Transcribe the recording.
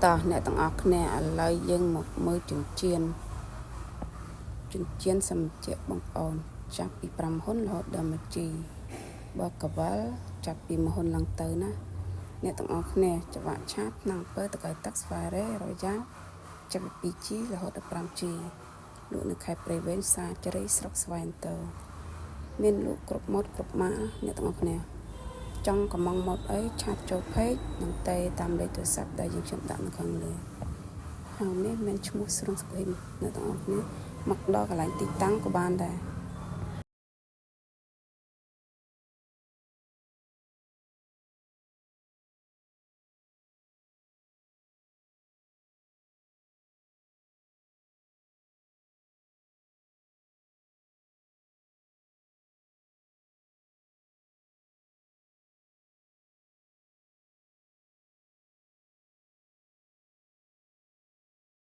តោះអ្នកទាំងអស់គ្នាឥឡូវយើងមកមើលចិញ្ចៀនសម្រាប់បងប្អូនចាប់ពី5ហ៊ុនរហូតដល់1ជីបកកវលចាប់ពី1ហ៊ុនឡើងទៅណាអ្នកទាំងអស់គ្នាច្បាក់ឆាតឆ្នាំងពើតកៅទឹកស្វាយរ៉េរយ៉ាចាប់ពី2ជីរហូតដល់5ជីលក់នៅខេត្តព្រៃវែងសាជរីស្រុកស្វាយអន្តរមានលក់គ្រប់ម៉ូតគ្រប់ម៉ាកអ្នកទាំងអស់គ្នាចង់កំងម៉ូតអីឆាតចូលពេកនឹងតែតាមលេខទូរស័ព្ទដែលយើងខ្ញុំដាក់នៅខាងលើហើយនេះមានឈ្មោះស្រុងស្គីមអ្នកទាំងអស់គ្នាមកដល់កន្លែងទីតាំងក៏បានដែរ